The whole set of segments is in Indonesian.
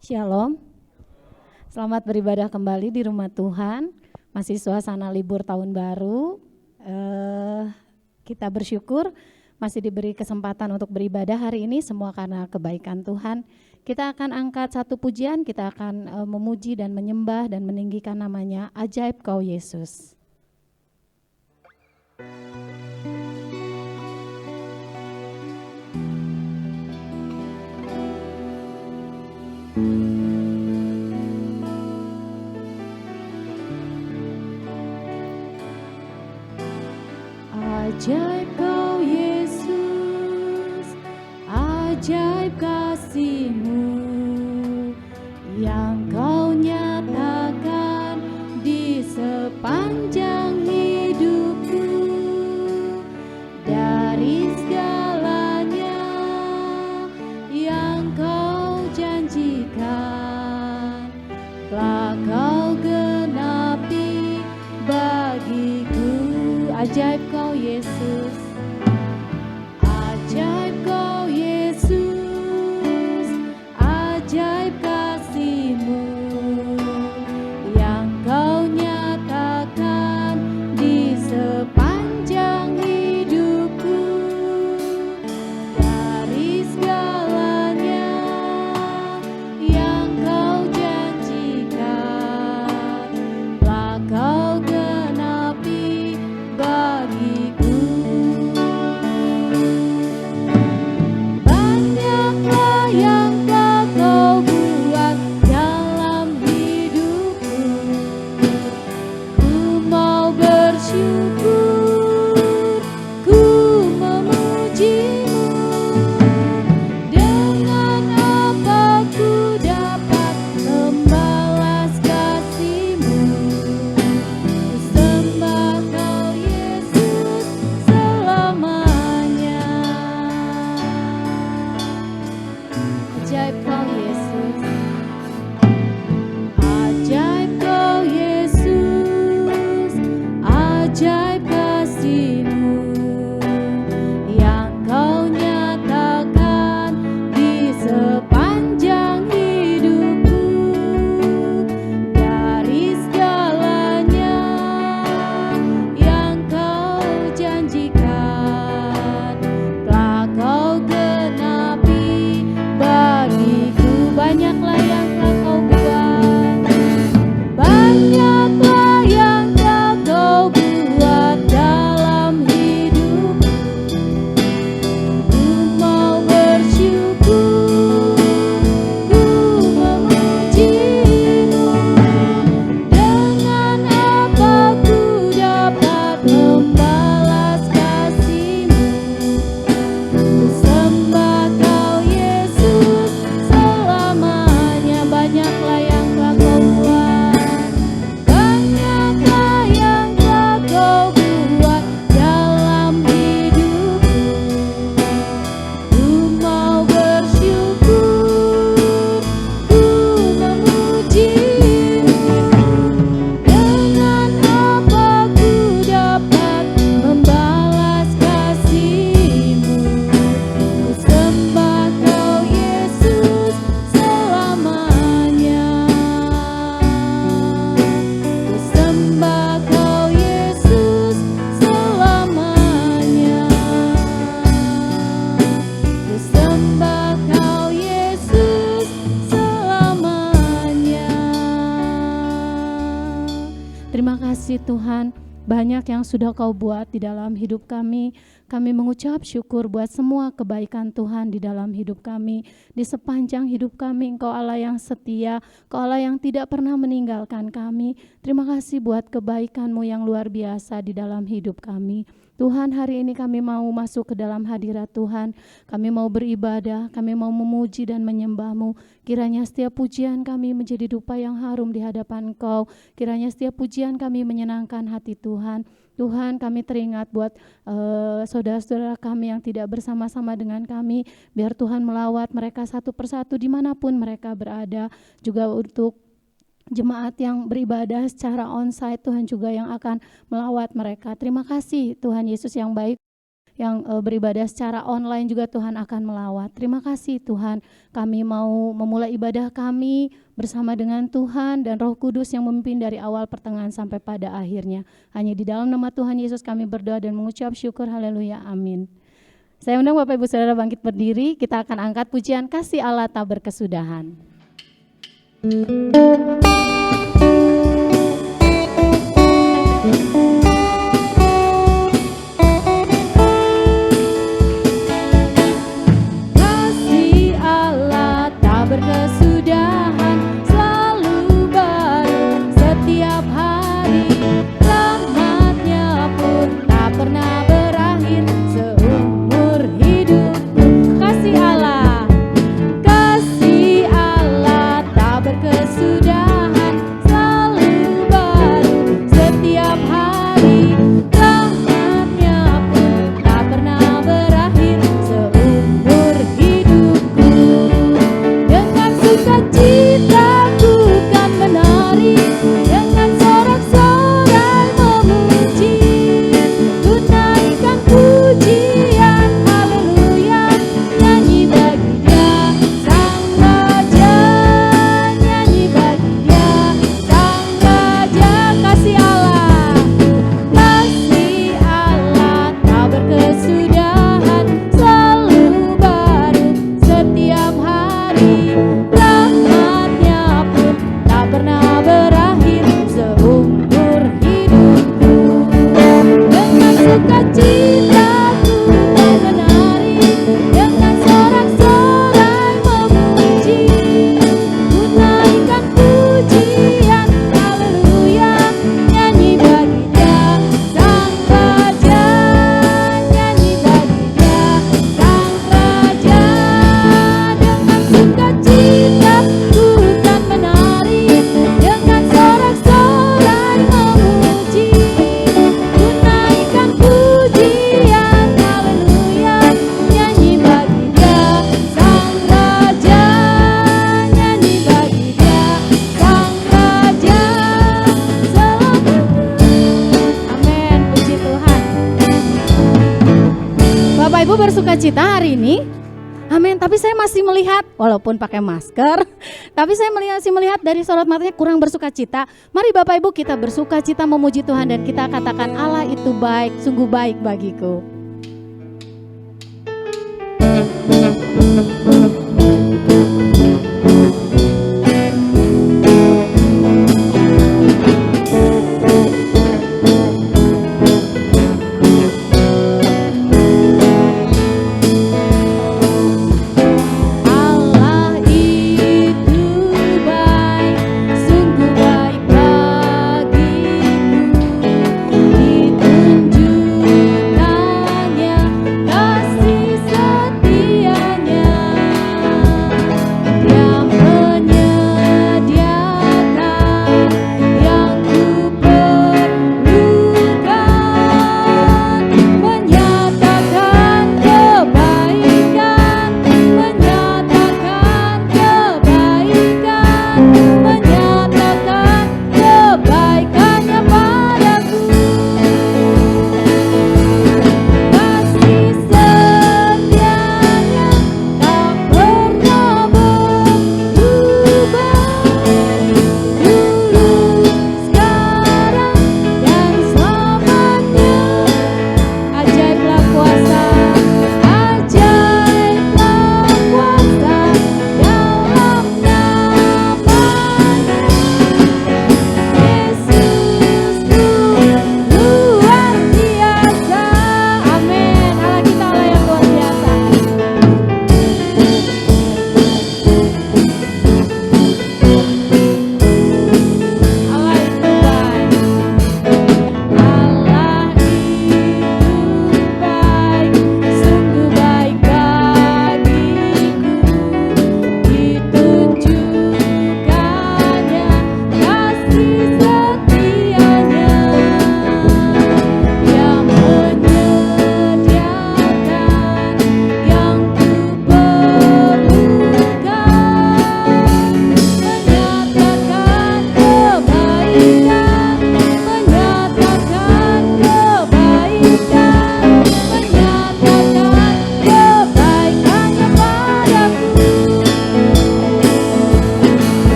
Shalom, selamat beribadah kembali di rumah Tuhan. Masih suasana libur tahun baru. Kita bersyukur masih diberi kesempatan untuk beribadah hari ini, semua karena kebaikan Tuhan. Kita akan angkat satu pujian, kita akan memuji dan menyembah dan meninggikan namanya, Ajaib Kau Yesus. Ajaib Kau Yesus, ajaib kasih-Mu yang Kau nyatakan di sepanjang hidupku. Dari segalanya yang Kau janjikan, telah Kau genapi bagiku. Ajaib Kau Yesus, ajaib Kau Yesus, ajaib kasih-Mu yang Kau nyatakan di sepanjang hidupku. Dari segalanya yang Kau janjikan, telah Kau genapi bagiku. Banyaklah yang telah Kau buat dalam hidupku. Ku mau bersyukur, ku memuji-Mu. Dengan apa ku dapat membalas kasih-Mu? Ku sembah Kau Yesus selamanya. Ajaib Kau Yesus, ajaib Kau Yesus, ajaib kasih-Mu yang Kau nyatakan di sepanjang hidupku. Dari segalanya yang Kau janjikan, telah Kau genapi bagiku. Banyaklah yang telah Kau buat, banyaklah yang telah Kau buat dalam hidupku. Ku mau bersyukur, ku memuji-Mu. Dengan apa ku dapat membalas kasih-Mu? Ku sembah Kau Yesus selamanya. Banyaklah yang telah Kau buat, banyaklah yang telah Kau buat dalam hidupku. Ku mau bersyukur, ku memuji-Mu. Dengan apa ku dapat membalas kasih-Mu? Ku sembah Kau Yesus selamanya. Ku sembah Kau Yesus selamanya. Ku sembah Kau Yesus selamanya. Terima kasih Tuhan, banyak yang sudah Kau buat di dalam hidup kami. Kami mengucap syukur buat semua kebaikan Tuhan di dalam hidup kami. Di sepanjang hidup kami, Engkau Allah yang setia, Engkau Allah yang tidak pernah meninggalkan kami. Terima kasih buat kebaikan-Mu yang luar biasa di dalam hidup kami. Tuhan, hari ini kami mau masuk ke dalam hadirat Tuhan. Kami mau beribadah, kami mau memuji dan menyembah-Mu. Kiranya setiap pujian kami menjadi dupa yang harum di hadapan Engkau. Kiranya setiap pujian kami menyenangkan hati Tuhan. Tuhan, kami teringat buat saudara-saudara kami yang tidak bersama-sama dengan kami. Biar Tuhan melawat mereka satu persatu dimanapun mereka berada. Juga untuk jemaat yang beribadah secara onsite, Tuhan juga yang akan melawat mereka. Terima kasih Tuhan Yesus yang baik, yang beribadah secara online juga Tuhan akan melawat. Terima kasih Tuhan, kami mau memulai ibadah kami bersama dengan Tuhan dan Roh Kudus yang memimpin dari awal pertengahan sampai pada akhirnya. Hanya di dalam nama Tuhan Yesus kami berdoa dan mengucap syukur, haleluya, amin. Saya undang Bapak Ibu Saudara bangkit berdiri, kita akan angkat pujian Kasih Allah Tak Berkesudahan. Bersukacita hari ini, amin. Tapi saya masih melihat, walaupun pakai masker, tapi saya masih melihat dari sorot matanya kurang bersukacita. Mari Bapak Ibu kita bersukacita memuji Tuhan dan kita katakan Allah itu baik, sungguh baik bagiku. Ditunjukkan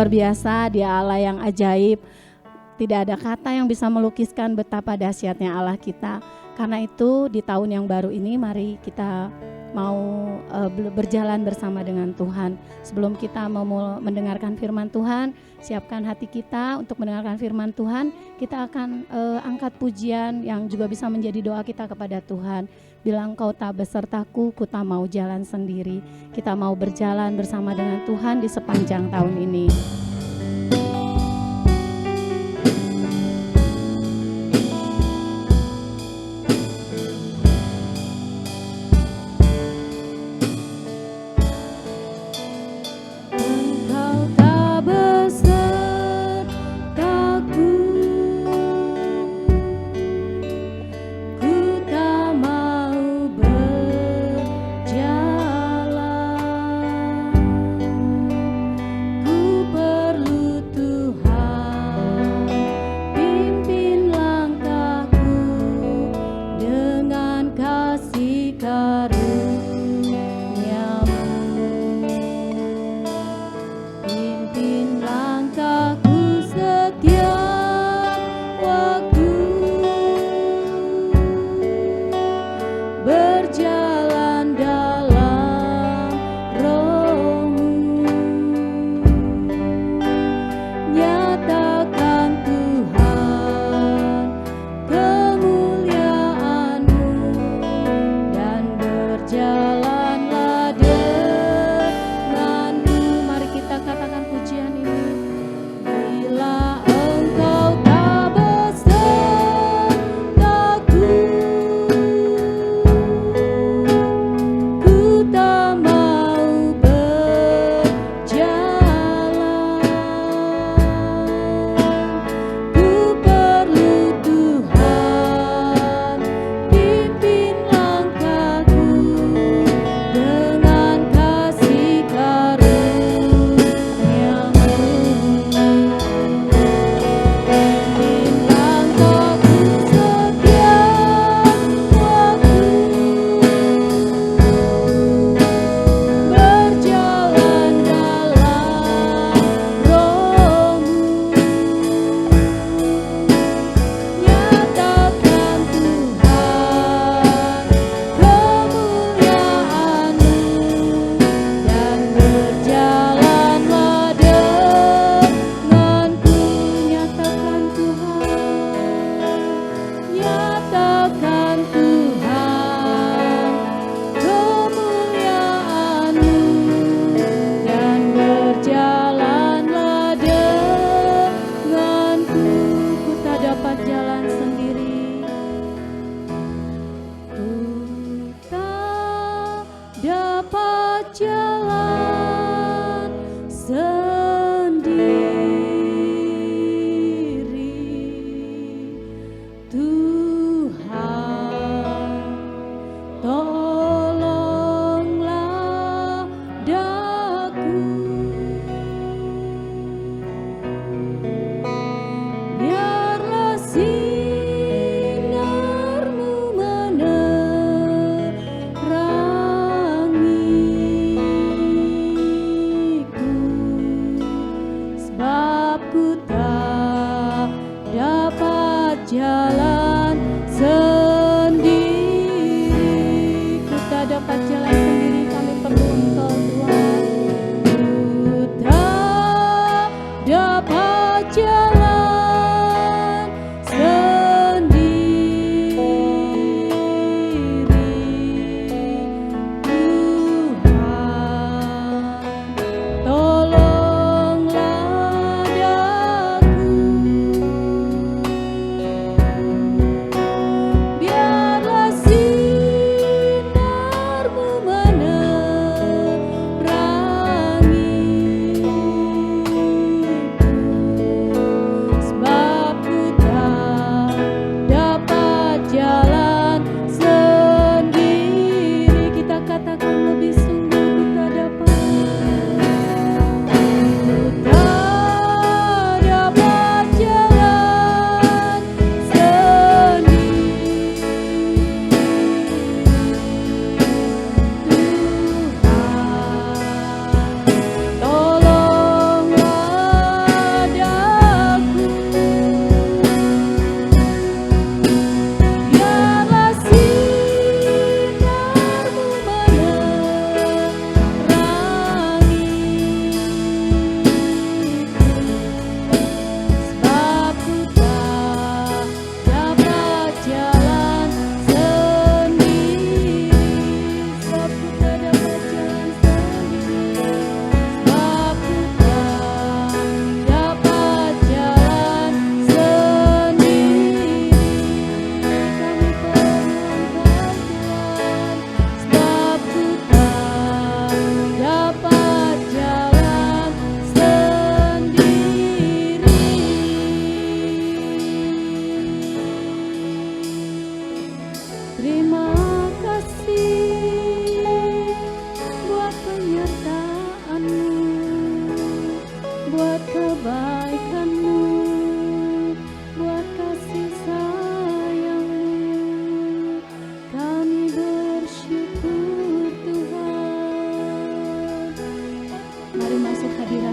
luar biasa, Dia Allah yang ajaib. Tidak ada kata yang bisa melukiskan betapa dahsyatnya Allah kita. Karena itu di tahun yang baru ini mari kita mau berjalan bersama dengan Tuhan. Sebelum kita mau mendengarkan firman Tuhan, siapkan hati kita untuk mendengarkan firman Tuhan. Kita akan angkat pujian yang juga bisa menjadi doa kita kepada Tuhan. Bilang, Kau tak besertaku, ku tak mau jalan sendiri. Kita mau berjalan bersama dengan Tuhan di sepanjang tahun ini.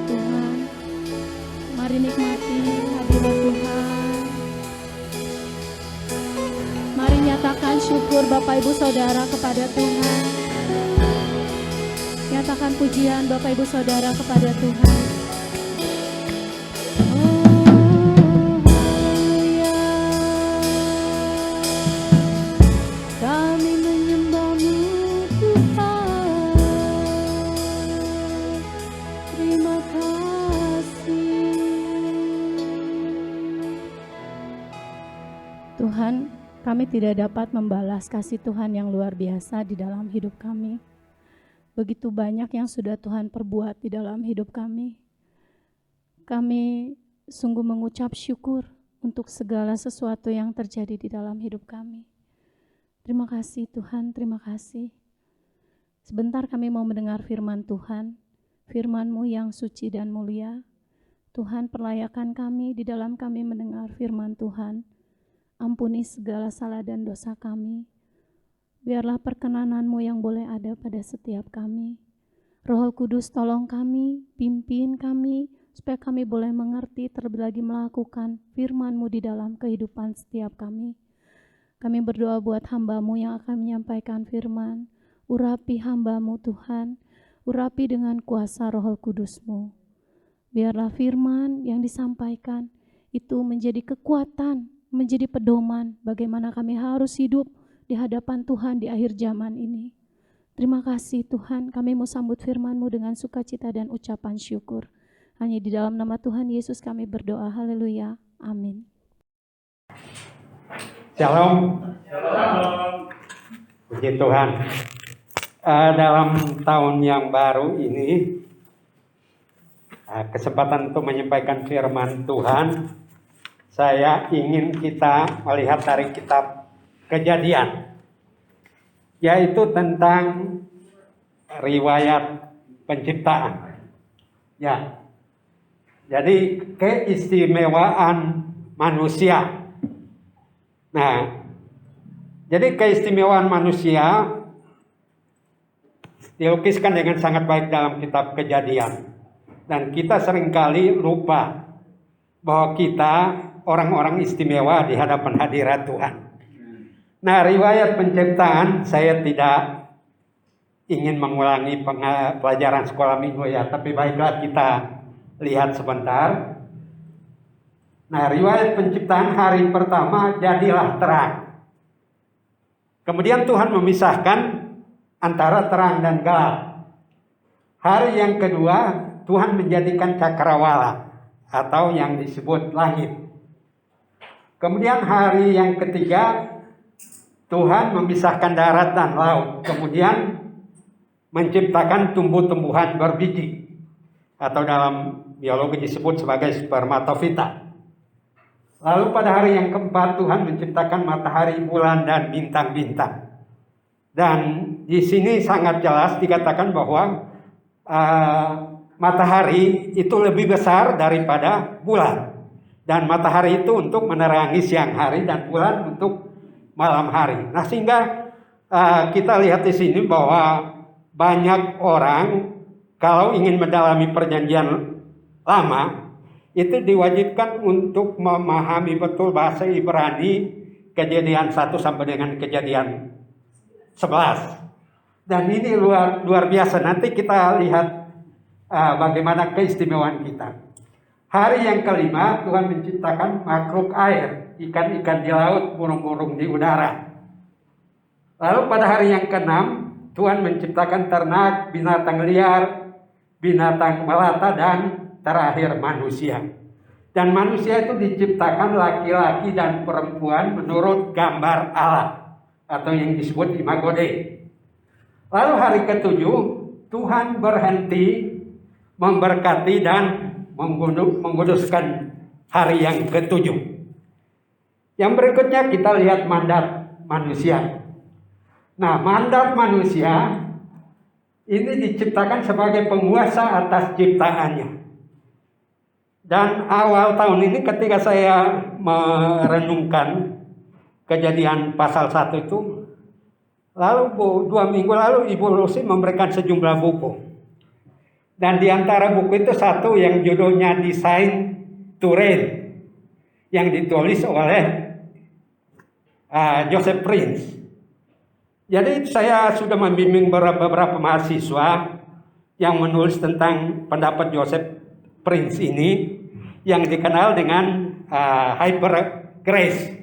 Tuhan. Mari nikmati hadirat Tuhan. Mari nyatakan syukur Bapak Ibu Saudara kepada Tuhan. Nyatakan pujian Bapak Ibu Saudara kepada Tuhan. Kami menyembah-Mu Tuhan. Terima kasih. Tuhan, kami tidak dapat membalas kasih Tuhan yang luar biasa di dalam hidup kami. Begitu banyak yang sudah Tuhan perbuat di dalam hidup kami. Kami sungguh mengucap syukur untuk segala sesuatu yang terjadi di dalam hidup kami. Terima kasih Tuhan, terima kasih. Sebentar kami mau mendengar firman Tuhan, firman-Mu yang suci dan mulia. Tuhan, perlayakan kami di dalam kami mendengar firman Tuhan. Ampuni segala salah dan dosa kami. Biarlah perkenanan-Mu yang boleh ada pada setiap kami. Roh Kudus tolong kami, pimpin kami, supaya kami boleh mengerti, terlebih lagi melakukan firman-Mu di dalam kehidupan setiap kami. Kami berdoa buat hamba-Mu yang akan menyampaikan firman. Urapi hamba-Mu Tuhan, urapi dengan kuasa Roh Kudus-Mu. Biarlah firman yang disampaikan itu menjadi kekuatan, menjadi pedoman bagaimana kami harus hidup di hadapan Tuhan di akhir zaman ini. Terima kasih Tuhan, kami mau sambut firman-Mu dengan sukacita dan ucapan syukur. Hanya di dalam nama Tuhan Yesus kami berdoa, haleluya, amin. Shalom. Puji Tuhan. Dalam tahun yang baru ini, kesempatan untuk menyampaikan firman Tuhan, saya ingin kita melihat dari kitab Kejadian, yaitu tentang riwayat penciptaan. Ya, jadi keistimewaan manusia. Nah, jadi keistimewaan manusia dilukiskan dengan sangat baik dalam kitab Kejadian. Dan kita seringkali lupa bahwa kita orang-orang istimewa di hadapan hadirat Tuhan. Nah, riwayat penciptaan saya tidak ingin mengulangi pelajaran sekolah minggu ya, tapi baiklah kita lihat sebentar. Nah, riwayat penciptaan hari pertama, jadilah terang. Kemudian Tuhan memisahkan antara terang dan gelap. Hari yang kedua, Tuhan menjadikan cakrawala atau yang disebut langit. Kemudian hari yang ketiga, Tuhan memisahkan darat dan laut, kemudian menciptakan tumbuh-tumbuhan berbiji atau dalam biologi disebut sebagai spermatofita. Lalu pada hari yang keempat Tuhan menciptakan matahari, bulan, dan bintang-bintang. Dan di sini sangat jelas dikatakan bahwa matahari itu lebih besar daripada bulan. Dan matahari itu untuk menerangi siang hari dan bulan untuk malam hari. Nah, sehingga kita lihat di sini bahwa banyak orang kalau ingin mendalami perjanjian lama itu diwajibkan untuk memahami betul bahasa Ibrani Kejadian 1 sampai dengan Kejadian 11. Dan ini luar biasa. Nanti kita lihat bagaimana keistimewaan kita. Hari yang kelima Tuhan menciptakan makhluk air, ikan-ikan di laut, burung-burung di udara. Lalu pada hari yang keenam Tuhan menciptakan ternak, binatang liar, binatang melata, dan terakhir manusia. Dan manusia itu diciptakan laki-laki dan perempuan menurut gambar Allah atau yang disebut imago Dei. Lalu hari ketujuh Tuhan berhenti memberkati dan menguduskan hari yang ketujuh. Yang berikutnya kita lihat mandat manusia. Nah, mandat manusia ini diciptakan sebagai penguasa atas ciptaannya. Dan awal tahun ini ketika saya merenungkan Kejadian pasal 1 itu, lalu 2 minggu lalu Ibu Lucy memberikan sejumlah buku. Dan di antara buku itu satu yang judulnya Design to Reign, yang ditulis oleh Joseph Prince. Jadi saya sudah membimbing beberapa mahasiswa yang menulis tentang pendapat Joseph Prince ini, yang dikenal dengan hyper grace.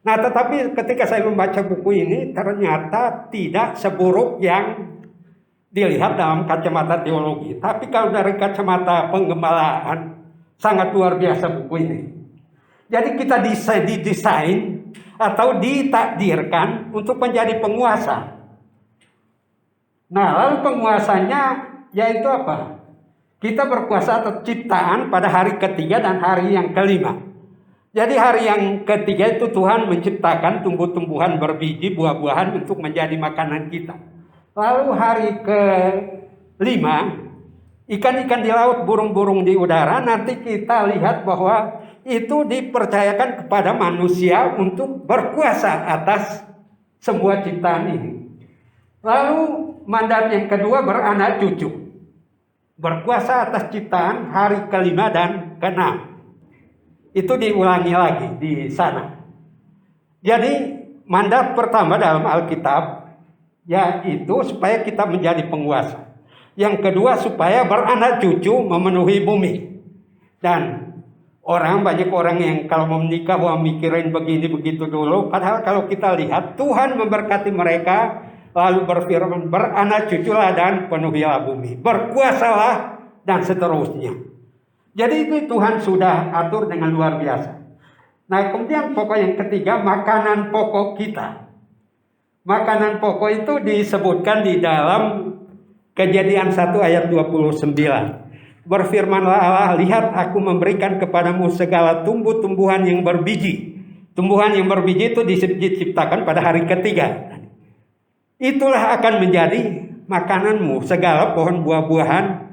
Nah, tetapi ketika saya membaca buku ini, ternyata tidak seburuk yang dilihat dalam kacamata teologi. Tapi kalau dari kacamata penggembalaan, sangat luar biasa buku ini. Jadi kita didesain atau ditakdirkan untuk menjadi penguasa. Nah, lalu penguasanya yaitu apa? Kita berkuasa atas ciptaan pada hari ketiga dan hari yang kelima. Jadi hari yang ketiga itu Tuhan menciptakan tumbuh-tumbuhan berbiji, buah-buahan untuk menjadi makanan kita. Lalu hari ke-5, ikan-ikan di laut, burung-burung di udara, nanti kita lihat bahwa itu dipercayakan kepada manusia untuk berkuasa atas semua ciptaan ini. Lalu mandat yang kedua beranak cucu, berkuasa atas ciptaan hari ke-5 dan ke-6. Itu diulangi lagi di sana. Jadi mandat pertama dalam Alkitab yaitu supaya kita menjadi penguasa. Yang kedua supaya beranak cucu memenuhi bumi. Dan banyak orang yang kalau mau menikah mikirin begini begitu dulu. Padahal kalau kita lihat Tuhan memberkati mereka, lalu berfirman beranak cuculah dan penuhilah bumi, berkuasalah dan seterusnya. Jadi itu Tuhan sudah atur dengan luar biasa. Nah, kemudian pokok yang ketiga, makanan pokok kita. Makanan pokok itu disebutkan di dalam Kejadian 1 ayat 29. Berfirmanlah Allah, lihat aku memberikan kepadamu segala tumbuh-tumbuhan yang berbiji. Tumbuhan yang berbiji itu diciptakan pada hari ketiga. Itulah akan menjadi makananmu. Segala pohon buah-buahan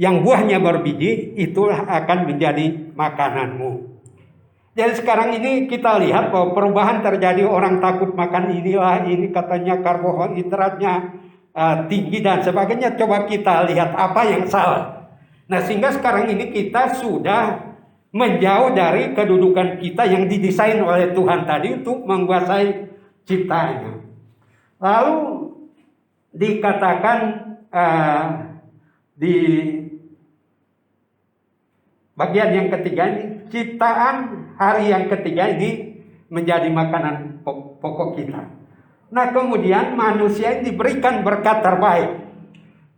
yang buahnya berbiji, itulah akan menjadi makananmu. Jadi sekarang ini kita lihat bahwa perubahan terjadi, orang takut makan inilah, ini katanya karbohidratnya tinggi dan sebagainya. Coba kita lihat apa yang salah. Nah, sehingga sekarang ini kita sudah menjauh dari kedudukan kita yang didesain oleh Tuhan tadi untuk menguasai ciptaannya. Lalu dikatakan di bagian yang ketiga ini, ciptaan hari yang ketiga ini menjadi makanan pokok kita. Nah, kemudian manusia ini diberikan berkat terbaik.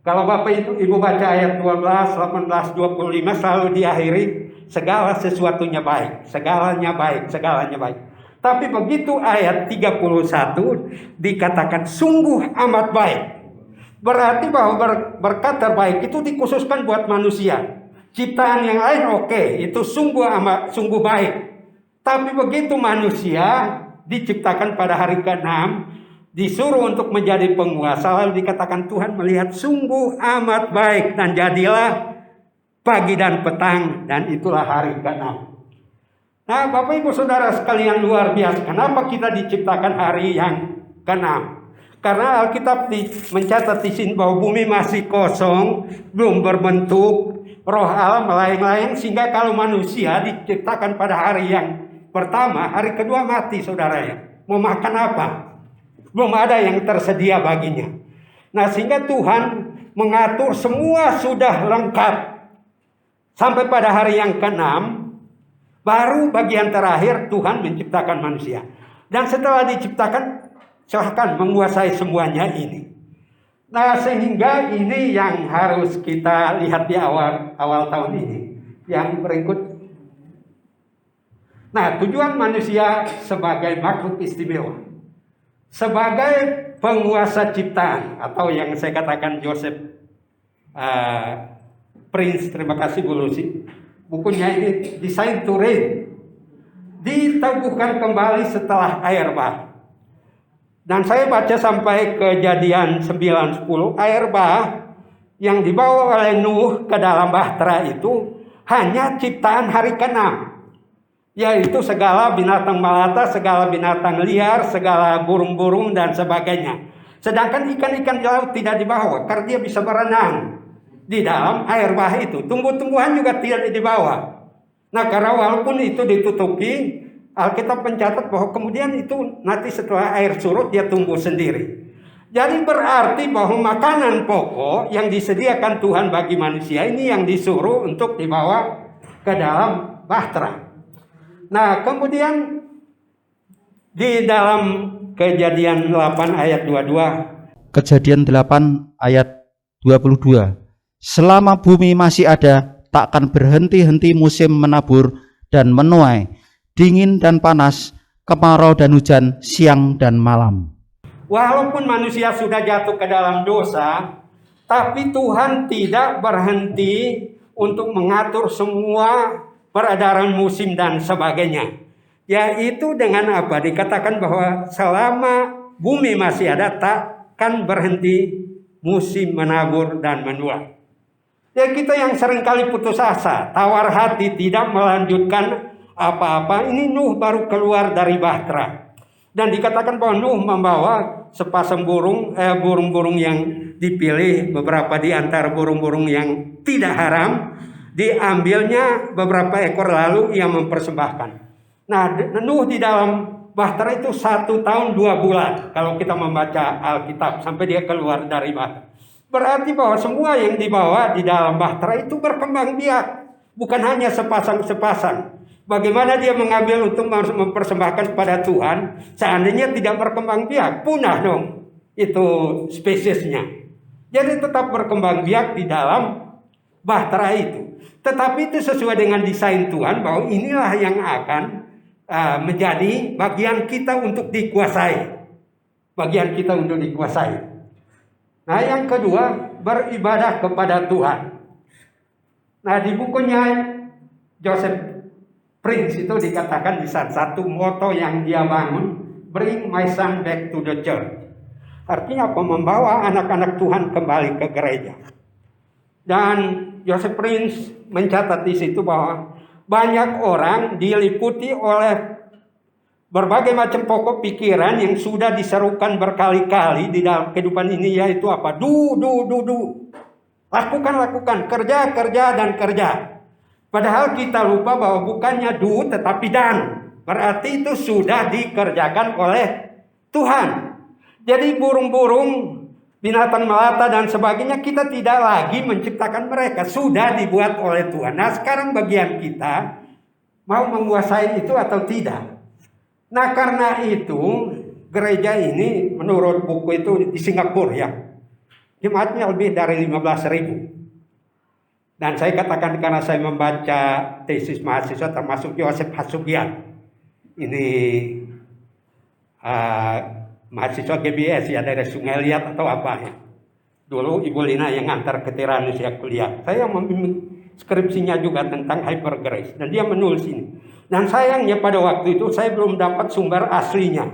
Kalau Bapak Ibu baca ayat 12, 18, 25 selalu diakhiri segala sesuatunya baik, segalanya baik, segalanya baik. Tapi begitu ayat 31 dikatakan sungguh amat baik. Berarti bahwa berkat terbaik itu dikhususkan buat manusia. Ciptaan yang lain itu sungguh baik. Tapi begitu manusia diciptakan pada hari ke-6, disuruh untuk menjadi penguasa, lalu dikatakan Tuhan melihat sungguh amat baik, dan jadilah pagi dan petang, dan itulah hari ke-6. Nah, Bapak Ibu Saudara sekalian, luar biasa. Kenapa kita diciptakan hari yang ke-6? Karena Alkitab mencatat di sini bahwa bumi masih kosong, belum berbentuk, roh Allah melayang-layang, sehingga kalau manusia diciptakan pada hari yang pertama, hari kedua mati, saudara ya. Mau makan apa? Belum ada yang tersedia baginya. Nah, sehingga Tuhan mengatur semua sudah lengkap. Sampai pada hari yang ke-6, baru bagian terakhir Tuhan menciptakan manusia. Dan setelah diciptakan, silahkan menguasai semuanya ini. Nah, sehingga ini yang harus kita lihat di awal tahun ini. Yang berikut. Nah, tujuan manusia sebagai makhluk istimewa, sebagai penguasa ciptaan, atau yang saya katakan Joseph Prince, terima kasih Bu Lucy, bukunya ini Design to Reign, diteguhkan kembali setelah air bah. Dan saya baca sampai Kejadian 9-10, air bah yang dibawa oleh Nuh ke dalam bahtera itu hanya ciptaan hari ke-6, yaitu segala binatang melata, segala binatang liar, segala burung-burung dan sebagainya. Sedangkan ikan-ikan di laut tidak dibawa karena dia bisa berenang di dalam air bah itu. Tumbuh-tumbuhan juga tidak dibawa. Nah, karena walaupun itu ditutupi, Alkitab mencatat bahwa kemudian itu nanti setelah air surut dia tumbuh sendiri. Jadi berarti bahwa makanan pokok yang disediakan Tuhan bagi manusia ini yang disuruh untuk dibawa ke dalam bahtera. Nah, kemudian di dalam Kejadian 8 ayat 22. Kejadian 8 ayat 22. Selama bumi masih ada, takkan berhenti-henti musim menabur dan menuai, dingin dan panas, kemarau dan hujan, siang dan malam. Walaupun manusia sudah jatuh ke dalam dosa, tapi Tuhan tidak berhenti untuk mengatur semua peredaran musim dan sebagainya. Yaitu dengan apa? Dikatakan bahwa selama bumi masih ada, takkan berhenti musim menabur dan menuai. Ya, kita yang seringkali putus asa, tawar hati, tidak melanjutkan apa-apa. Ini Nuh baru keluar dari bahtera. Dan dikatakan bahwa Nuh membawa sepasang burung-burung yang dipilih, beberapa di antara burung-burung yang tidak haram, diambilnya beberapa ekor lalu ia mempersembahkan. Nah, Nuh di dalam bahtera itu 1 tahun 2 bulan kalau kita membaca Alkitab sampai dia keluar dari bahtera. Berarti bahwa semua yang dibawa di dalam bahtera itu berkembang biak, bukan hanya sepasang-sepasang. Bagaimana dia mengambil untuk mempersembahkan kepada Tuhan, seandainya tidak berkembang biak, punah dong itu spesiesnya. Jadi tetap berkembang biak di dalam bahtera itu. Tetapi itu sesuai dengan desain Tuhan bahwa inilah yang akan menjadi bagian kita untuk dikuasai. Bagian kita untuk dikuasai. Nah, yang kedua, beribadah kepada Tuhan. Nah, di bukunya Joseph Prince itu dikatakan di satu moto yang dia bangun, bring my son back to the church. Artinya apa? Membawa anak-anak Tuhan kembali ke gereja. Dan Joseph Prince mencatat di situ bahwa banyak orang diliputi oleh berbagai macam pokok pikiran yang sudah diserukan berkali-kali di dalam kehidupan ini, yaitu apa? Du. Lakukan, kerja, dan kerja. Padahal kita lupa bahwa bukannya du tetapi dan. Berarti itu sudah dikerjakan oleh Tuhan. Jadi burung-burung, binatang melata dan sebagainya kita tidak lagi menciptakan mereka. Sudah dibuat oleh Tuhan. Nah, sekarang bagian kita mau menguasai itu atau tidak. Nah, karena itu gereja ini menurut buku itu di Singapura ya, jemaatnya lebih dari 15.000. Dan saya katakan karena saya membaca tesis mahasiswa termasuk Joseph Hasugian. Ini mahasiswa GBS ya dari Sungai Liat atau apa ya. Dulu Ibu Lina yang antar ke Tyrannus ya kuliah. Saya membimbing skripsinya juga tentang hyper grace dan dia menulis ini. Dan sayangnya pada waktu itu saya belum dapat sumber aslinya.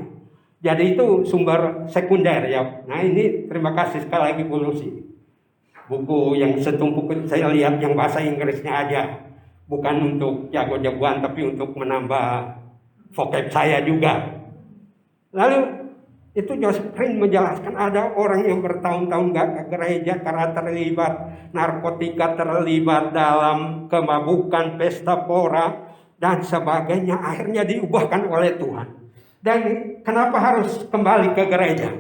Jadi itu sumber sekunder ya. Nah, ini terima kasih sekali lagi Bu Lucy. Buku yang setumpuk saya lihat yang bahasa Inggrisnya aja. Bukan untuk jago-jagoan tapi untuk menambah vocab saya juga. Lalu itu Joseph Prince menjelaskan ada orang yang bertahun-tahun gak ke gereja karena terlibat narkotika, terlibat dalam kemabukan, pesta pora dan sebagainya, akhirnya diubahkan oleh Tuhan. Dan kenapa harus kembali ke gereja?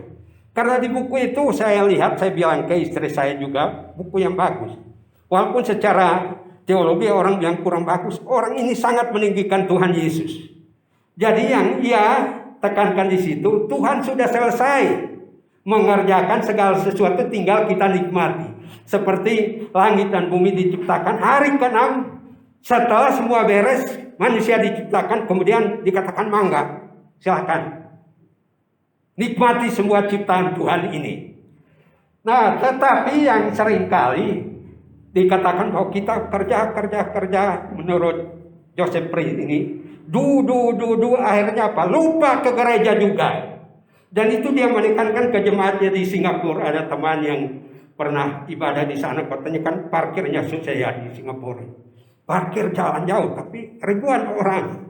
Karena di buku itu saya lihat, saya bilang ke istri saya juga, buku yang bagus. Walaupun secara teologi orang bilang kurang bagus, orang ini sangat meninggikan Tuhan Yesus. Jadi yang ia tekankan di situ, Tuhan sudah selesai mengerjakan segala sesuatu, tinggal kita nikmati. Seperti langit dan bumi diciptakan hari ke-6, setelah semua beres, manusia diciptakan, kemudian dikatakan mangga, silakan nikmati semua ciptaan Tuhan ini. Nah, tetapi yang seringkali dikatakan bahwa kita kerja menurut Joseph Prince ini, du, akhirnya apa? Lupa ke gereja juga. Dan itu dia menekankan ke jemaatnya di Singapura. Ada teman yang pernah ibadah di sana, katanya kan parkirnya susah ya di Singapura. Parkir jalan jauh, tapi ribuan orang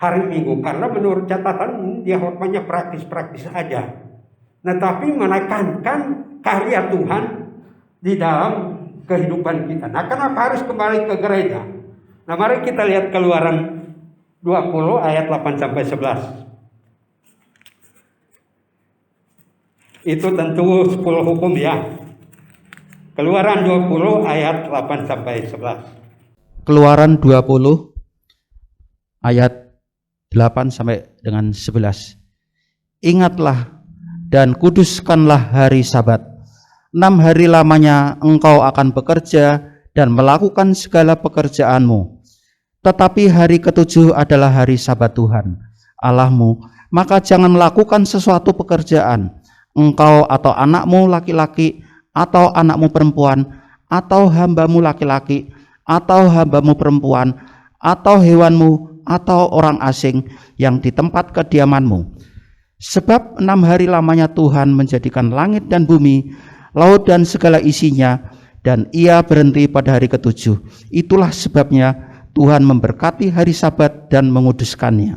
hari Minggu. Karena menurut catatan dia hotmanya praktis aja. Tetapi menekankan karya Tuhan di dalam kehidupan kita. Nah, kenapa harus kembali ke gereja? Nah, mari kita lihat Keluaran 20 ayat 8 sampai 11. Itu tentu 10 hukum ya. Keluaran 20 ayat 8 sampai 11. Keluaran 20 ayat 8 sampai dengan 11. Ingatlah dan kuduskanlah hari Sabat. 6 hari lamanya engkau akan bekerja dan melakukan segala pekerjaanmu. Tetapi hari ketujuh adalah hari Sabat Tuhan Allahmu. Maka jangan melakukan sesuatu pekerjaan, engkau atau anakmu laki-laki atau anakmu perempuan atau hambamu laki-laki atau hambamu perempuan atau hewanmu atau orang asing yang di tempat kediamanmu. Sebab 6 hari lamanya Tuhan menjadikan langit dan bumi, laut dan segala isinya, dan ia berhenti pada hari ketujuh. Itulah sebabnya Tuhan memberkati hari Sabat dan menguduskannya.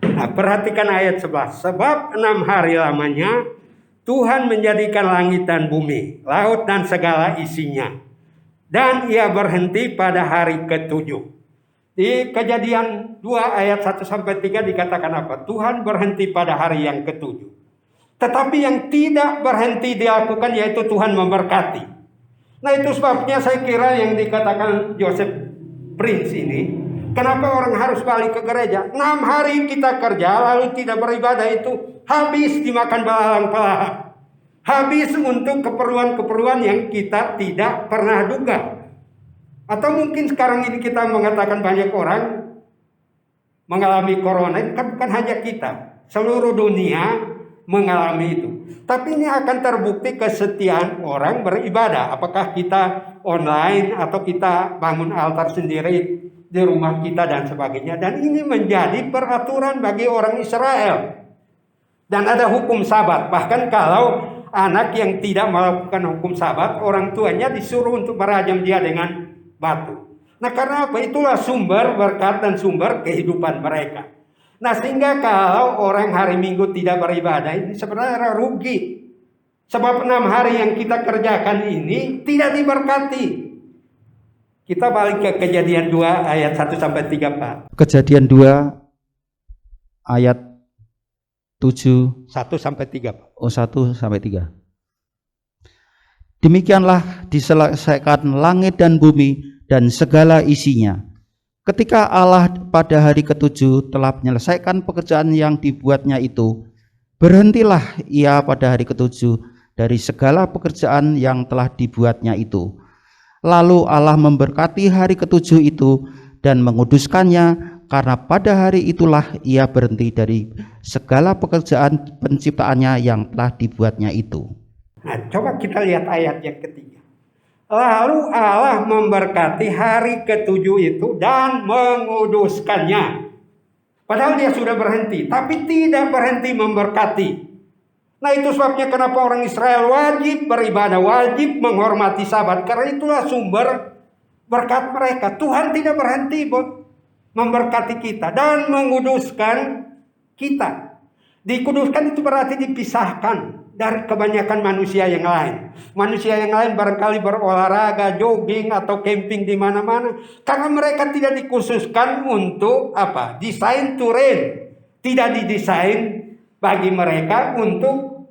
Nah, perhatikan ayat 11. Sebab 6 hari lamanya Tuhan menjadikan langit dan bumi, laut dan segala isinya, dan ia berhenti pada hari ketujuh. Di Kejadian 2 ayat 1 sampai 3 dikatakan apa? Tuhan berhenti pada hari yang ketujuh. Tetapi yang tidak berhenti dilakukan yaitu Tuhan memberkati. Nah, itu sebabnya saya kira yang dikatakan Joseph Prince ini, kenapa orang harus balik ke gereja? 6 hari kita kerja lalu tidak beribadah, itu habis dimakan belalang pelahap. Habis untuk keperluan-keperluan yang kita tidak pernah duga. Atau mungkin sekarang ini kita mengatakan banyak orang mengalami corona, kan bukan hanya kita, seluruh dunia mengalami itu. Tapi ini akan terbukti kesetiaan orang beribadah. Apakah kita online atau kita bangun altar sendiri di rumah kita dan sebagainya. Dan ini menjadi peraturan bagi orang Israel. Dan ada hukum Sabat. Bahkan kalau anak yang tidak melakukan hukum Sabat, orang tuanya disuruh untuk merajam dia dengan batu. Nah, karena apa? Itulah sumber berkat dan sumber kehidupan mereka. Nah, sehingga kalau orang hari Minggu tidak beribadah, ini sebenarnya rugi. Sebab 6 hari yang kita kerjakan ini tidak diberkati. Kita balik ke Kejadian 2 ayat 1 sampai 3, Pak. Kejadian 2 ayat 7 1 sampai 3, Pak. 1 sampai 3. Demikianlah diselesaikan langit dan bumi dan segala isinya. Ketika Allah pada hari ketujuh telah menyelesaikan pekerjaan yang dibuatnya itu, berhentilah ia pada hari ketujuh dari segala pekerjaan yang telah dibuatnya itu. Lalu Allah memberkati hari ketujuh itu dan menguduskannya, karena pada hari itulah ia berhenti dari segala pekerjaan penciptaannya yang telah dibuatnya itu. Nah, coba kita lihat ayat yang ketiga. Lalu Allah memberkati hari ketujuh itu dan menguduskannya. Padahal dia sudah berhenti, tapi tidak berhenti memberkati. Nah, itu sebabnya kenapa orang Israel wajib beribadah, wajib menghormati Sabat. Karena itulah sumber berkat mereka. Tuhan tidak berhenti memberkati kita dan menguduskan kita. Dikuduskan itu berarti dipisahkan dari kebanyakan manusia yang lain. Manusia yang lain barangkali berolahraga, jogging atau camping di mana-mana, karena mereka tidak dikhususkan untuk apa? Desain to reign. Tidak didesain bagi mereka untuk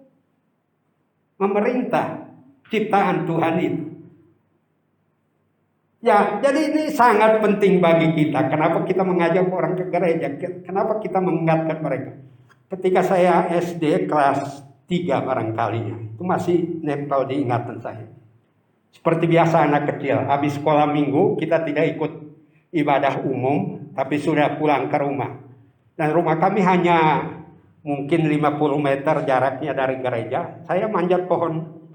memerintah ciptaan Tuhan itu. Ya, jadi ini sangat penting bagi kita. Kenapa kita mengajak orang ke gereja? Kenapa kita mengingatkan mereka? Ketika saya SD kelas 3 barangkalinya, itu masih nempel di ingatan saya. Seperti biasa anak kecil, habis sekolah minggu kita tidak ikut ibadah umum, tapi sudah pulang ke rumah. Dan rumah kami hanya mungkin 50 meter jaraknya dari gereja. Saya manjat pohon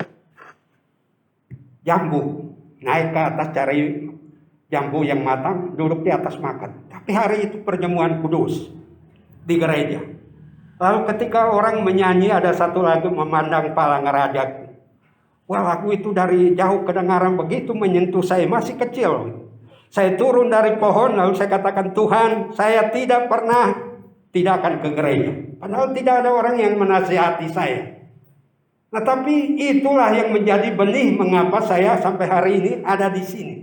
jambu, naik ke atas cari jambu yang matang, duduk di atas makan. Tapi hari itu perjamuan kudus di gereja. Lalu ketika orang menyanyi, ada satu lagu Memandang Palang Rajaku. Wah, lagu itu dari jauh kedengaran begitu menyentuh saya, masih kecil. Saya turun dari pohon, lalu saya katakan, Tuhan, saya tidak pernah tidak akan ke gereja. Padahal tidak ada orang yang menasihati saya. Nah, tapi itulah yang menjadi benih mengapa saya sampai hari ini ada di sini.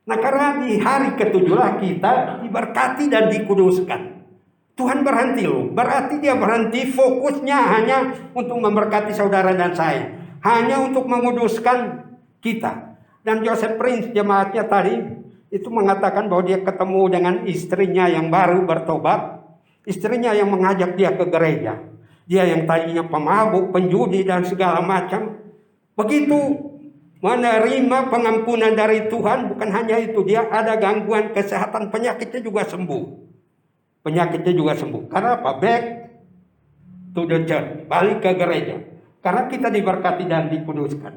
Nah, karena di hari ketujuh kita diberkati dan dikuduskan. Tuhan berhenti loh. Berarti dia berhenti, fokusnya hanya untuk memberkati saudara dan saya. Hanya untuk menguduskan kita. Dan Joseph Prince jemaatnya tadi itu mengatakan bahwa dia ketemu dengan istrinya yang baru bertobat. Istrinya yang mengajak dia ke gereja. Dia yang tadinya pemabuk, penjudi dan segala macam. Begitu menerima pengampunan dari Tuhan, bukan hanya itu, dia ada gangguan kesehatan, penyakitnya juga sembuh. Penyakitnya juga sembuh. Karena apa? Back to the church, balik ke gereja. Karena kita diberkati dan dikuduskan.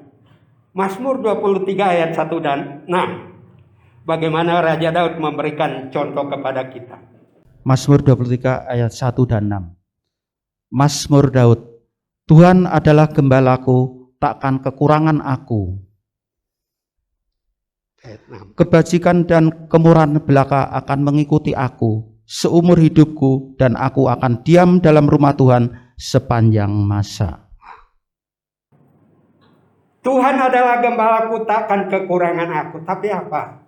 Mazmur 23 ayat 1 dan 6. Bagaimana Raja Daud memberikan contoh kepada kita. Mazmur 23 ayat 1 dan 6. Mazmur Daud, Tuhan adalah gembalaku, takkan kekurangan aku. Kebajikan dan kemurahan belaka akan mengikuti aku seumur hidupku, dan aku akan diam dalam rumah Tuhan sepanjang masa. Tuhan adalah gembalaku, takkan kekurangan aku. Tapi apa?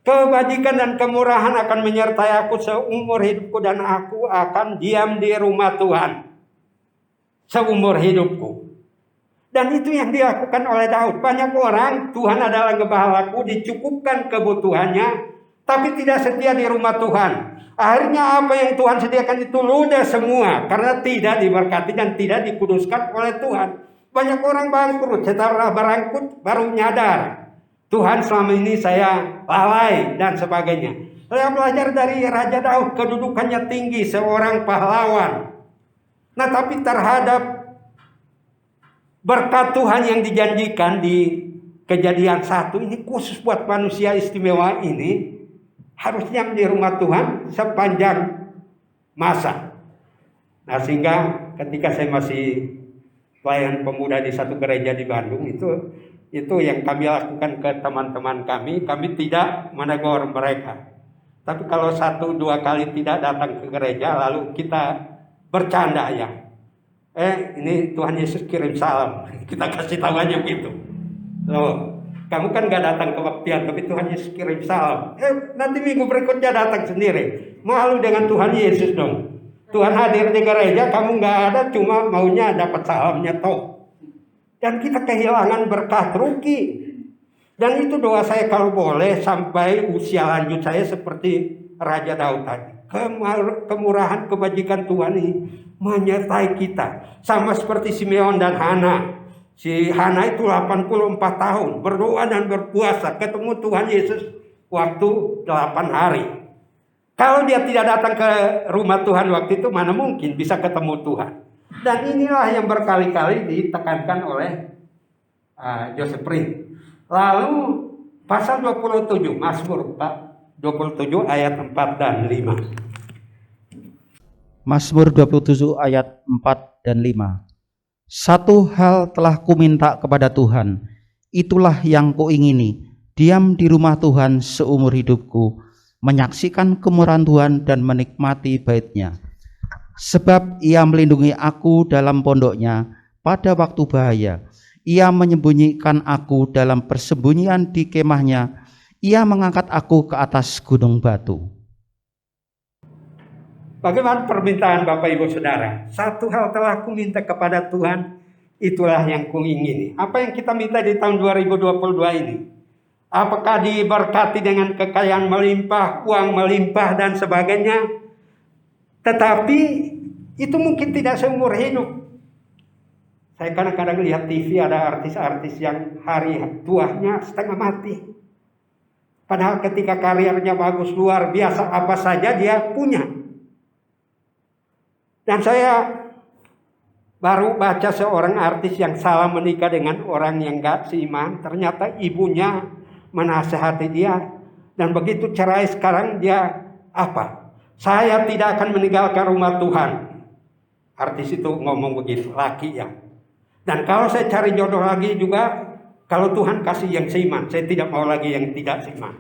Kebajikan dan kemurahan akan menyertai aku seumur hidupku, dan aku akan diam di rumah Tuhan seumur hidupku. Dan itu yang dilakukan oleh Daud. Banyak orang, Tuhan adalah gembalaku, dicukupkan kebutuhannya, tapi tidak setia di rumah Tuhan. Akhirnya apa yang Tuhan sediakan itu ludes semua, karena tidak diberkati dan tidak dikuduskan oleh Tuhan. Banyak orang bangkrut, setelah bangkrut baru nyadar, Tuhan selama ini saya lalai dan sebagainya. Saya belajar dari Raja Daud, kedudukannya tinggi, seorang pahlawan. Nah, tapi terhadap berkat Tuhan yang dijanjikan di Kejadian 1 ini khusus buat manusia istimewa ini, harusnya di rumah Tuhan sepanjang masa. Nah, sehingga ketika saya masih pelayan pemuda di satu gereja di Bandung, itu yang kami lakukan ke teman-teman kami tidak menegur mereka. Tapi kalau 1-2 kali tidak datang ke gereja, lalu kita bercanda ya. Ini Tuhan Yesus kirim salam. Kita kasih tahu aja gitu. Loh, kamu kan gak datang kebaktian, tapi Tuhan Yesus kirim salam. Nanti minggu berikutnya datang sendiri. Malu dengan Tuhan Yesus dong. Tuhan hadir di gereja, kamu gak ada, cuma maunya dapat salamnya toh. Dan kita kehilangan berkat, rugi. Dan itu doa saya kalau boleh sampai usia lanjut saya seperti Raja Daud tadi. Kemurahan, kebajikan Tuhan ini menyertai kita. Sama seperti Simeon dan Hana. Si Hana itu 84 tahun berdoa dan berpuasa, ketemu Tuhan Yesus waktu 8 hari. Kalau dia tidak datang ke rumah Tuhan waktu itu, mana mungkin bisa ketemu Tuhan. Dan inilah yang berkali-kali ditekankan oleh Joseph Prince. Lalu pasal 27, Mazmur 27 ayat 4 dan 5. Mazmur 27 ayat 4 dan 5. Satu hal telah kuminta kepada Tuhan, itulah yang kuingini, diam di rumah Tuhan seumur hidupku, menyaksikan kemurahan Tuhan dan menikmati bait-Nya. Sebab Ia melindungi aku dalam pondoknya pada waktu bahaya. Ia menyembunyikan aku dalam persembunyian di kemahnya. Ia mengangkat aku ke atas gunung batu. Bagaimana permintaan Bapak Ibu Saudara? Satu hal telah aku minta kepada Tuhan, itulah yang kuingini. Apa yang kita minta di tahun 2022 ini? Apakah diberkati dengan kekayaan melimpah, uang melimpah dan sebagainya? Tetapi itu mungkin tidak seumur hidup. Saya kadang-kadang lihat TV ada artis-artis yang hari tuanya setengah mati. Padahal ketika karirnya bagus, luar biasa, apa saja dia punya. Dan saya baru baca seorang artis yang salah menikah dengan orang yang gak seiman. Ternyata ibunya menasehati dia. Dan begitu cerai sekarang dia apa? Saya tidak akan meninggalkan rumah Tuhan. Artis itu ngomong begitu, laki ya. Dan kalau saya cari jodoh lagi juga, kalau Tuhan kasih yang seiman, saya tidak mau lagi yang tidak seiman.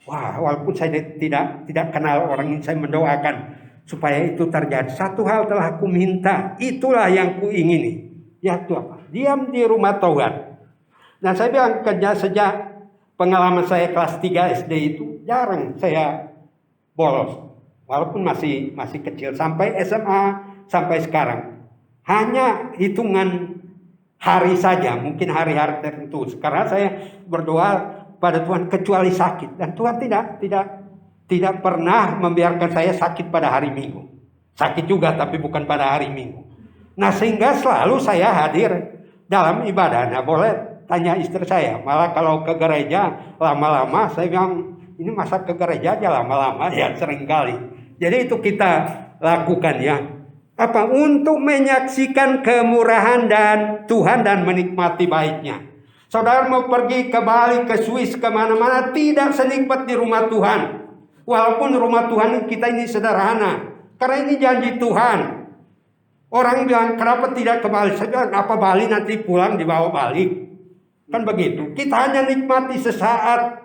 Wah, walaupun saya tidak kenal orang ini, saya mendoakan supaya itu terjadi. Satu hal telah aku minta, itulah yang kuingini. Yaitu apa? Diam di rumah Tuhan. Nah saya bilang kerja sejak pengalaman saya kelas 3 SD itu jarang saya bolos. Walaupun masih kecil sampai SMA sampai sekarang. Hanya hitungan hari saja, mungkin hari-hari tertentu. Karena saya berdoa pada Tuhan kecuali sakit, dan Tuhan tidak pernah membiarkan saya sakit pada hari Minggu. Sakit juga tapi bukan pada hari Minggu. Nah sehingga selalu saya hadir dalam ibadah. Nah boleh tanya istri saya, malah kalau ke gereja lama-lama saya bilang ini masa ke gereja aja lama-lama ya seringkali. Jadi itu kita lakukan ya. Apa? Untuk menyaksikan kemurahan dan Tuhan dan menikmati baiknya. Saudara mau pergi ke Bali, ke Swiss, kemana-mana tidak senikmat di rumah Tuhan. Walaupun rumah Tuhan kita ini sederhana. Karena ini janji Tuhan. Orang bilang kenapa tidak ke Bali? Saya bilang apa Bali nanti pulang dibawa balik. Kan begitu. Kita hanya nikmati sesaat.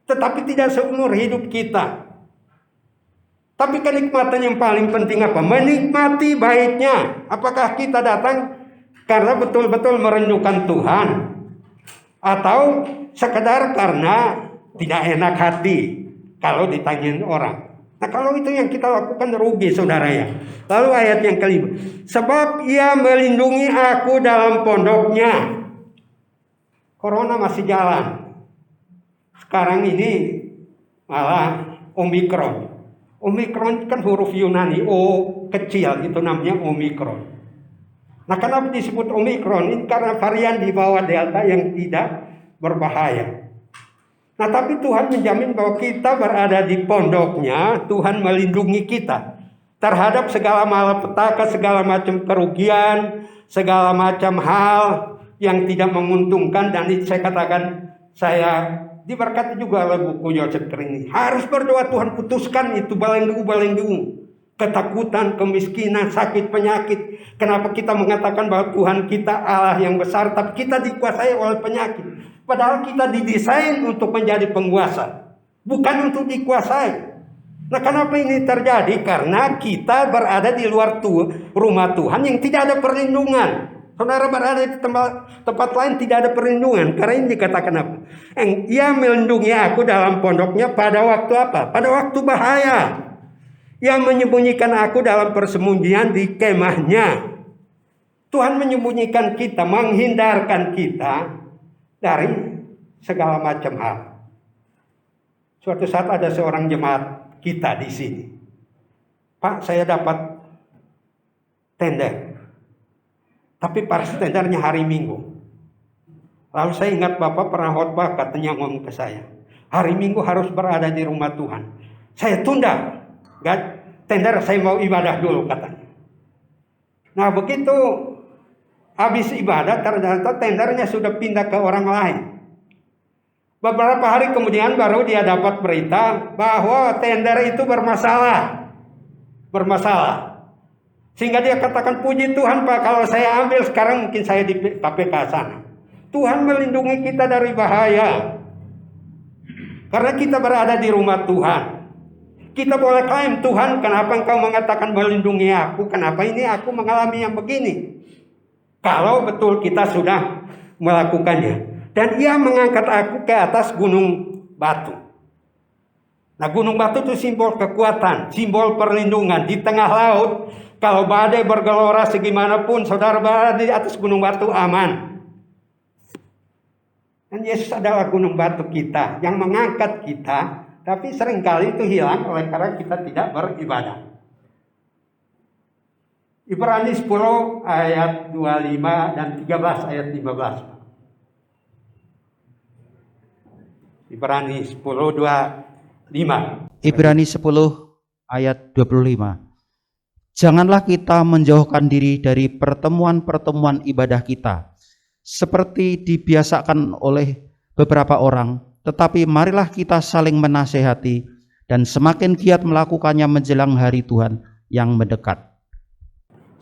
Tetapi tidak seumur hidup kita. Tapi kenikmatan yang paling penting apa? Menikmati baiknya. Apakah kita datang karena betul-betul merindukan Tuhan? Atau sekedar karena tidak enak hati kalau ditanyain orang? Nah kalau itu yang kita lakukan rugi saudara ya. Lalu ayat yang kelima. Sebab ia melindungi aku dalam pondoknya. Corona masih jalan. Sekarang ini malah Omikron. Omikron kan huruf Yunani, O kecil, itu namanya Omikron. Nah kenapa disebut Omikron? Ini karena varian di bawah Delta yang tidak berbahaya. Nah tapi Tuhan menjamin bahwa kita berada di pondoknya, Tuhan melindungi kita terhadap segala malapetaka, segala macam kerugian, segala macam hal yang tidak menguntungkan. Dan itu saya katakan, saya diberkati juga oleh buku Yosef ini. Harus berdoa Tuhan putuskan itu belenggu, ketakutan, kemiskinan, sakit, penyakit. Kenapa kita mengatakan bahwa Tuhan kita Allah yang besar, tapi kita dikuasai oleh penyakit. Padahal kita didesain untuk menjadi penguasa, bukan untuk dikuasai. Nah kenapa ini terjadi? Karena kita berada di luar rumah Tuhan yang tidak ada perlindungan. Saudara berada di tempat lain tidak ada perlindungan. Karena ini dikatakan apa? Ia melindungi aku dalam pondoknya pada waktu apa? Pada waktu bahaya. Ia menyembunyikan aku dalam persembunyian di kemahnya. Tuhan menyembunyikan kita, menghindarkan kita dari segala macam hal. Suatu saat ada seorang jemaat kita di sini. Pak, saya dapat tender. Tapi pas tendernya hari Minggu. Lalu saya ingat Bapak pernah khotbah, katanya ngomong ke saya. Hari Minggu harus berada di rumah Tuhan. Saya tunda. Tender saya mau ibadah dulu katanya. Nah begitu habis ibadah ternyata tendernya sudah pindah ke orang lain. Beberapa hari kemudian baru dia dapat berita bahwa tender itu bermasalah. Sehingga dia katakan puji Tuhan Pak, kalau saya ambil sekarang mungkin saya di KPK sana. Tuhan melindungi kita dari bahaya. Karena kita berada di rumah Tuhan. Kita boleh klaim Tuhan, kenapa engkau mengatakan melindungi aku? Kenapa ini aku mengalami yang begini? Kalau betul kita sudah melakukannya. Dan ia mengangkat aku ke atas gunung batu. Nah gunung batu itu simbol kekuatan, simbol perlindungan. Di tengah laut, kalau badai bergelora segimanapun, saudara berada di atas gunung batu aman. Dan Yesus adalah gunung batu kita, yang mengangkat kita. Tapi seringkali itu hilang oleh karena kita tidak beribadah. Ibrani 10 ayat 25 dan 13 ayat 15. Ibrani 10, 25. Ibrani 10 ayat 25. Janganlah kita menjauhkan diri dari pertemuan-pertemuan ibadah kita, seperti dibiasakan oleh beberapa orang, tetapi marilah kita saling menasehati dan semakin giat melakukannya menjelang hari Tuhan yang mendekat.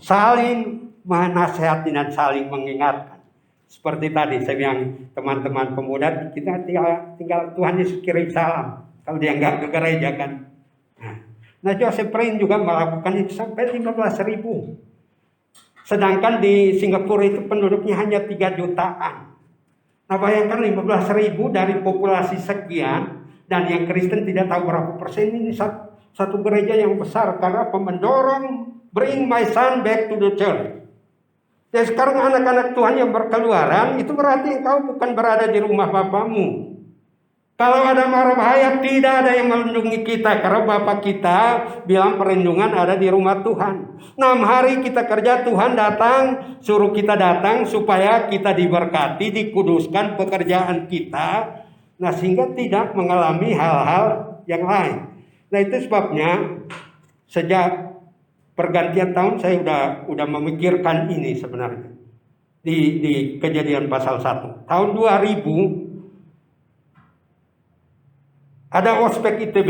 Saling menasehati dan saling mengingatkan. Seperti tadi saya bilang teman-teman pemuda, kita tinggal Tuhan Yesus kirim salam. Kalau dia nggak ke gereja kan. Nah Joseph Prin juga melakukan itu sampai 15.000. Sedangkan di Singapura itu penduduknya hanya 3 jutaan. Nah bayangkan 15.000 dari populasi sekian, dan yang Kristen tidak tahu berapa persen. Ini satu gereja yang besar karena mendorong bring my son back to the church. Ya sekarang anak-anak Tuhan yang berkeluaran, itu berarti engkau bukan berada di rumah bapamu. Kalau ada mara bahaya, tidak ada yang melindungi kita. Karena Bapa kita bilang perlindungan ada di rumah Tuhan. 6 hari kita kerja, Tuhan datang, suruh kita datang supaya kita diberkati, dikuduskan pekerjaan kita. Nah sehingga tidak mengalami hal-hal yang lain. Nah itu sebabnya sejak pergantian tahun saya udah memikirkan ini sebenarnya. Di Kejadian pasal 1. Tahun 2000 ada ospek ITB.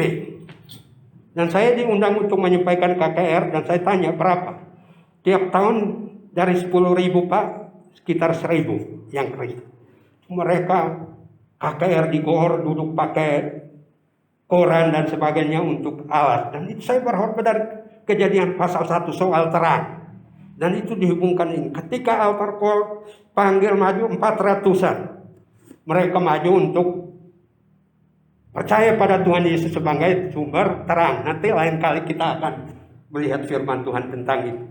Dan saya diundang untuk menyampaikan KKR dan saya tanya berapa. Tiap tahun dari 10.000 Pak, sekitar 1.000 yang Kristen. Mereka KKR di Gor duduk pakai koran dan sebagainya untuk alat. Dan itu saya berhormat dari Kejadian pasal 1 soal terang. Dan itu dihubungkan ini. Ketika altar call panggil maju 400-an. Mereka maju untuk percaya pada Tuhan Yesus sebagai sumber terang. Nanti lain kali kita akan melihat firman Tuhan tentang itu.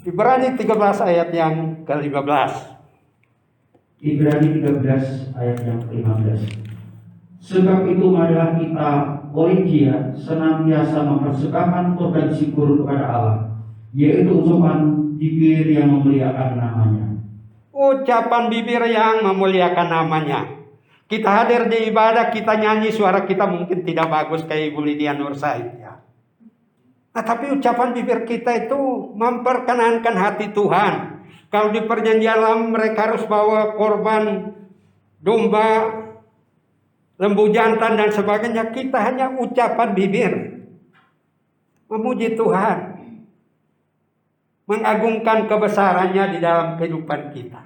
Ibrani 13 ayat yang ke-15. Ibrani 13 ayat yang ke-15. Sebab itu marilah kita oleh Dia senantiasa mempersembahkan korban syukur kepada Allah, yaitu ucapan bibir yang memuliakan namanya. Ucapan bibir yang memuliakan namanya. Kita hadir di ibadah, kita nyanyi, suara kita mungkin tidak bagus kayak Ibu Lydia Nur Said ya. Nah, tapi ucapan bibir kita itu memperkenankan hati Tuhan. Kalau di perjanjian lama mereka harus bawa korban domba, lembu jantan dan sebagainya. Kita hanya ucapan bibir, memuji Tuhan, mengagungkan kebesarannya di dalam kehidupan kita.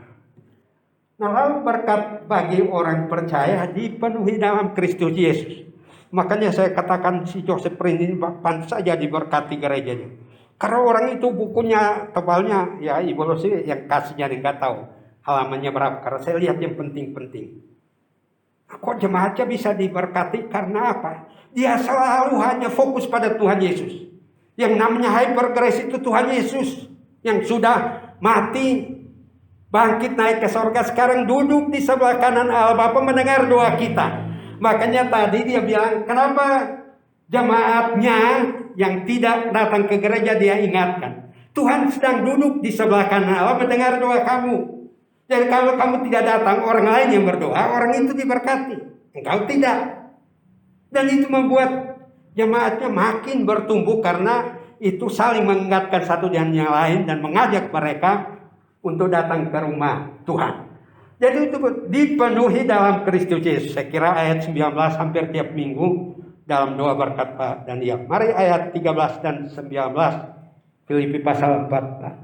Nah lalu berkat bagi orang percaya dipenuhi dalam Kristus Yesus. Makanya saya katakan si Joseph Prince ini pantas saja diberkati gerejanya. Karena orang itu bukunya tebalnya, ya Ibu Lucy yang kasihnya nggak tahu halamannya berapa. Karena saya lihat yang penting-penting. Kok jemaatnya bisa diberkati karena apa? Dia selalu hanya fokus pada Tuhan Yesus. Yang namanya hyper grace itu Tuhan Yesus. Yang sudah mati, bangkit naik ke sorga, sekarang duduk di sebelah kanan Allah Bapa mendengar doa kita. Makanya tadi dia bilang, kenapa jemaatnya yang tidak datang ke gereja dia ingatkan. Tuhan sedang duduk di sebelah kanan Allah mendengar doa kamu. Jadi kalau kamu tidak datang, orang lain yang berdoa, orang itu diberkati. Engkau tidak. Dan itu membuat jemaatnya makin bertumbuh karena itu saling mengingatkan satu dengan yang lain dan mengajak mereka untuk datang ke rumah Tuhan. Jadi itu dipenuhi dalam Kristus Yesus. Saya kira ayat 19 hampir tiap minggu dalam doa berkat Pak Daniel. Mari ayat 13 dan 19 Filipi pasal 4 Pak.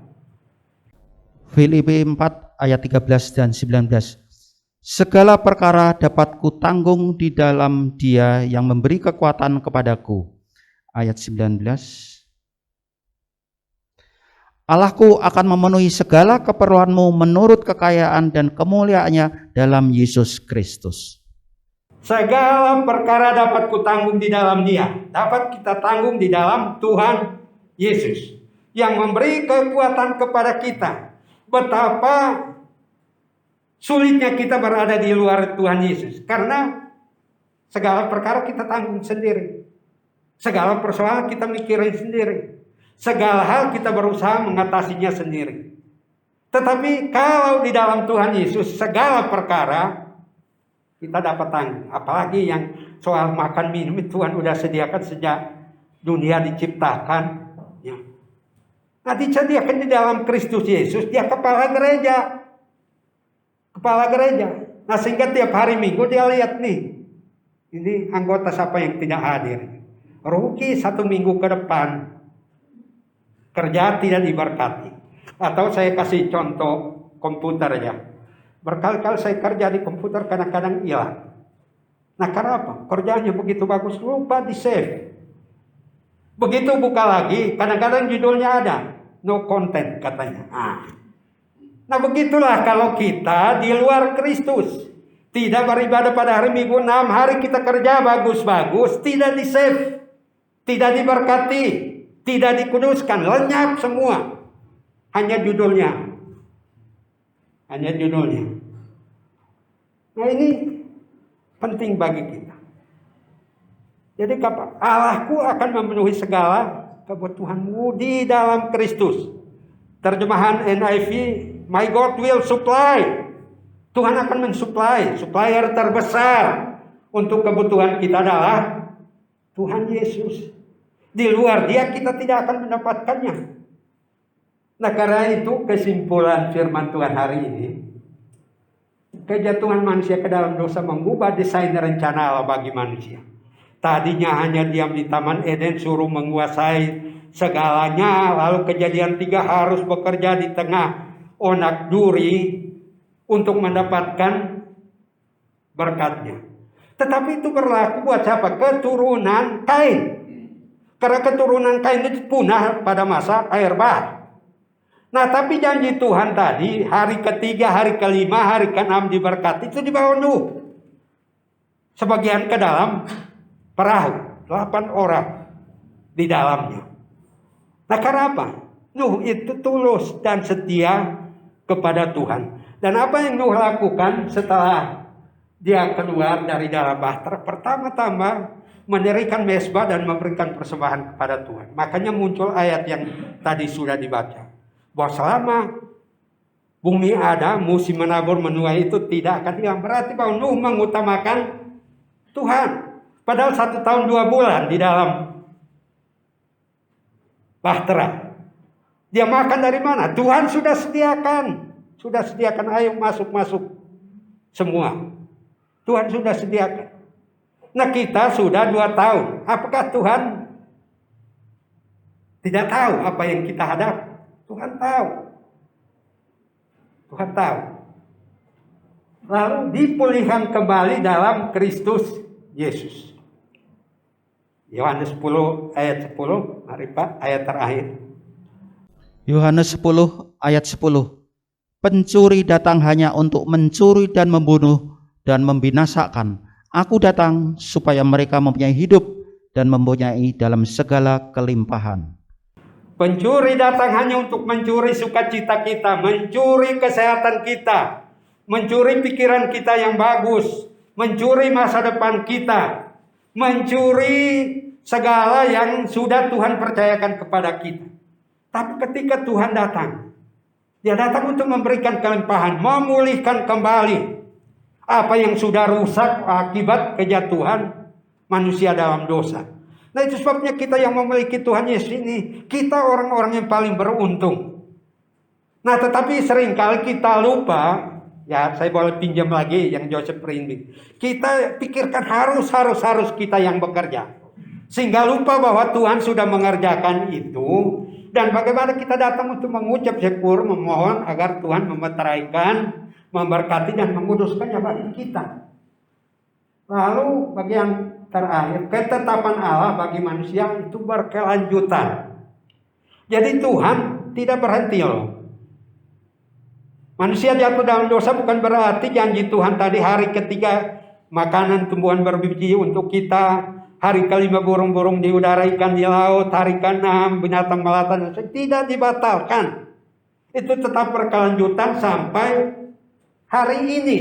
Filipi 4 ayat 13 dan 19. Segala perkara dapat kutanggung di dalam Dia yang memberi kekuatan kepadaku. Ayat 19. Allahku akan memenuhi segala keperluanmu menurut kekayaan dan kemuliaannya dalam Yesus Kristus. Segala perkara dapat kutanggung di dalam Dia. Dapat kita tanggung di dalam Tuhan Yesus. Yang memberi kekuatan kepada kita. Betapa sulitnya kita berada di luar Tuhan Yesus. Karena segala perkara kita tanggung sendiri. Segala persoalan kita mikirin sendiri. Segala hal kita berusaha mengatasinya sendiri. Tetapi kalau di dalam Tuhan Yesus segala perkara kita dapat tanggung. Apalagi yang soal makan minum Tuhan sudah sediakan sejak dunia diciptakan. Ya. Nah disediakan di dalam Kristus Yesus. Dia kepala gereja. Kepala gereja. Nah sehingga tiap hari Minggu dia lihat nih. Ini anggota siapa yang tidak hadir. Rugi 1 minggu ke depan. Kerja tidak diberkati. Atau saya kasih contoh komputer ya. Berkali-kali saya kerja di komputer kadang-kadang hilang. Nah karena apa? Kerjanya begitu bagus lupa di save. Begitu buka lagi kadang-kadang judulnya ada. no content katanya. Nah begitulah kalau kita di luar Kristus. Tidak beribadah pada hari Minggu, 6 hari kita kerja bagus-bagus, tidak di-save, tidak diberkati, tidak dikuduskan, lenyap semua. Hanya judulnya. Hanya judulnya. Nah ini penting bagi kita. Jadi Allahku akan memenuhi segala kebutuhanmu di dalam Kristus. Terjemahan NIV, my God will supply. Tuhan akan mensuplai, supplier terbesar untuk kebutuhan kita adalah Tuhan Yesus. Di luar Dia kita tidak akan mendapatkannya. Nah karena itu kesimpulan firman Tuhan hari ini, kejatuhan manusia ke dalam dosa mengubah desain rencana Allah bagi manusia. Tadinya hanya diam di Taman Eden, suruh menguasai segalanya, lalu Kejadian 3 harus bekerja di tengah onak duri untuk mendapatkan berkatnya. Tetapi itu berlaku buat siapa? Keturunan Kain. Karena keturunan Kain itu punah pada masa air bah. Nah tapi janji Tuhan tadi, hari ketiga, hari kelima, hari keenam diberkati, itu dibawa Nuh. Sebagian ke dalam perahu, 8 orang di dalamnya. Nah karena apa? Nuh itu tulus dan setia kepada Tuhan. Dan apa yang Nuh lakukan setelah dia keluar dari dalam bahtera? Pertama-tama mendirikan mezbah dan memberikan persembahan kepada Tuhan. Makanya muncul ayat yang tadi sudah dibaca. Bahwa selama bumi ada, musim menabur menuai itu tidak akan hilang. Berarti bahwa Nuh mengutamakan Tuhan. Padahal 1 tahun 2 bulan di dalam bahtera. Dia makan dari mana? Tuhan sudah sediakan. Sudah sediakan, ayo masuk semua. Tuhan sudah sediakan. Nah kita sudah 2 tahun. Apakah Tuhan tidak tahu apa yang kita hadapi? Tuhan tahu. Tuhan tahu. Lalu dipulihkan kembali dalam Kristus Yesus. Yohanes 10 ayat 10. Mari Pak, ayat terakhir. Yohanes 10 ayat 10. Pencuri datang hanya untuk mencuri dan membunuh dan membinasakan. Aku datang supaya mereka mempunyai hidup dan mempunyai dalam segala kelimpahan. Pencuri datang hanya untuk mencuri sukacita kita, mencuri kesehatan kita, mencuri pikiran kita yang bagus, mencuri masa depan kita, mencuri segala yang sudah Tuhan percayakan kepada kita. Tapi ketika Tuhan datang, Dia datang untuk memberikan kelimpahan, memulihkan kembali apa yang sudah rusak akibat kejatuhan manusia dalam dosa. Nah itu sebabnya kita yang memiliki Tuhan Yesus ini, kita orang-orang yang paling beruntung. Nah tetapi seringkali kita lupa, ya saya boleh pinjam lagi yang Joseph Rindy. Kita pikirkan harus kita yang bekerja. Sehingga lupa bahwa Tuhan sudah mengerjakan itu. Dan bagaimana kita datang untuk mengucap syukur, memohon agar Tuhan memeteraikan, memberkati dan menguduskannya bagi kita. Lalu bagian terakhir, ketetapan Allah bagi manusia itu berkelanjutan. Jadi Tuhan tidak berhenti loh. Manusia jatuh dalam dosa bukan berarti janji Tuhan tadi hari ketiga makanan tumbuhan berbiji untuk kita, hari kelima burung-burung di udara, ikan di laut, hari keenam binatang melata, tidak dibatalkan. Itu tetap berkelanjutan sampai hari ini.